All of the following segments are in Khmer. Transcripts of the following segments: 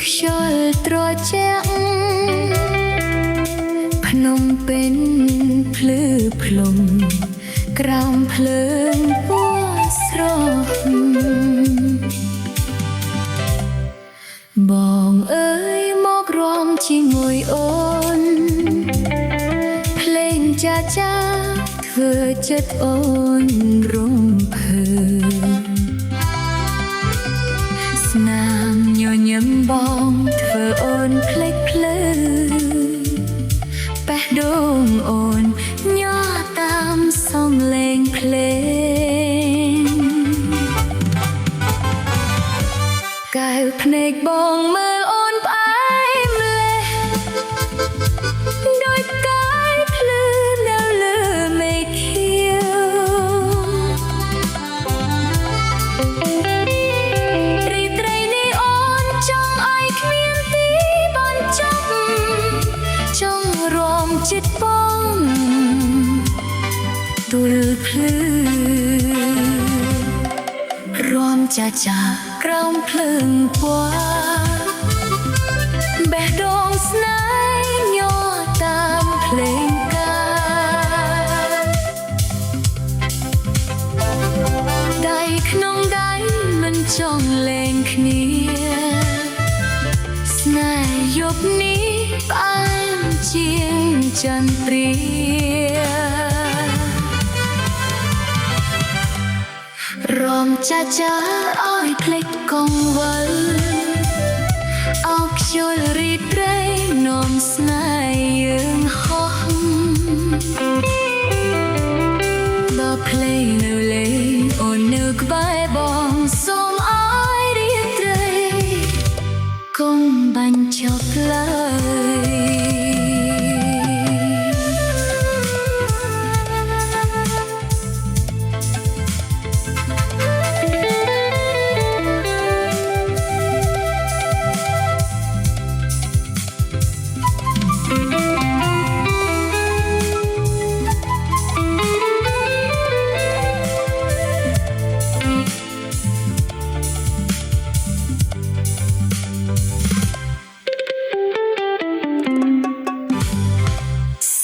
ខ្យល់ត្រជាក់ភ្នំពេញភ្លឺភ្លុំក្រោមភ្លើងពណ៌ស្រស់បងអើយមករំជាមួយអូនភ្លេងចាចាធ្វើចិត្តអូនរំភើស្នាមញញឹមបងធ្វើអូនភ្លេចភ្លើបេះដូងអូនញ័រតាមសំឡេងភ្លេងកែវភ្នែកបងមើលអូនផ្អែមលេះដូចកាយភ្លឺនៅលើមេឃខៀវរីត្រីនេះអូនចង់ឲ្យគ្មានទីបញ្ចប់ចង់រំចិត្តបងទូលភ្លឺរំចាចាក្រោមភ្លើងពណ៌បេះដូងស្នេហ៍ញ័រតាមភ្លេងការដៃក្នុងដៃមិនចង់លែងគ្នាស្នេហ៍យប់នេះផ្អែមជាងចន្ទ្រារំចាចាឲ្យភ្លេចកង្វល់អោខ្យល់រីត្រេកនាំស្នេហ៍យើងហោះបើភ្លេងនៅលេងអូននៅក្បែរបងសូមឲ្យរីត្រីកុំបាញ់ចប់ឡើយ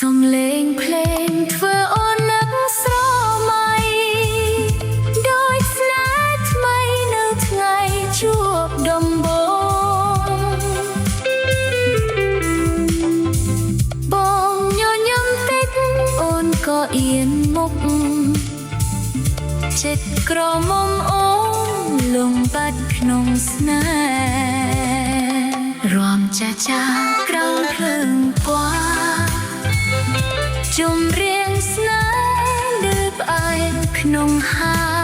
សំឡេងភ្លេងធ្វើអូននឹកស្រមៃដូចស្នេហ៍ថ្មីនៅថ្ងៃជួបដំបូងបងញញឹមតិចអូនក៏អៀនមុខចិត្តក្រមុំអូនលងបាត់ក្នុងស្នេហ៍រំចាចាក្រោមភ្លើងពណ៌ជំរៀងស្នេហ៍លើផ្អែមក្នុងហា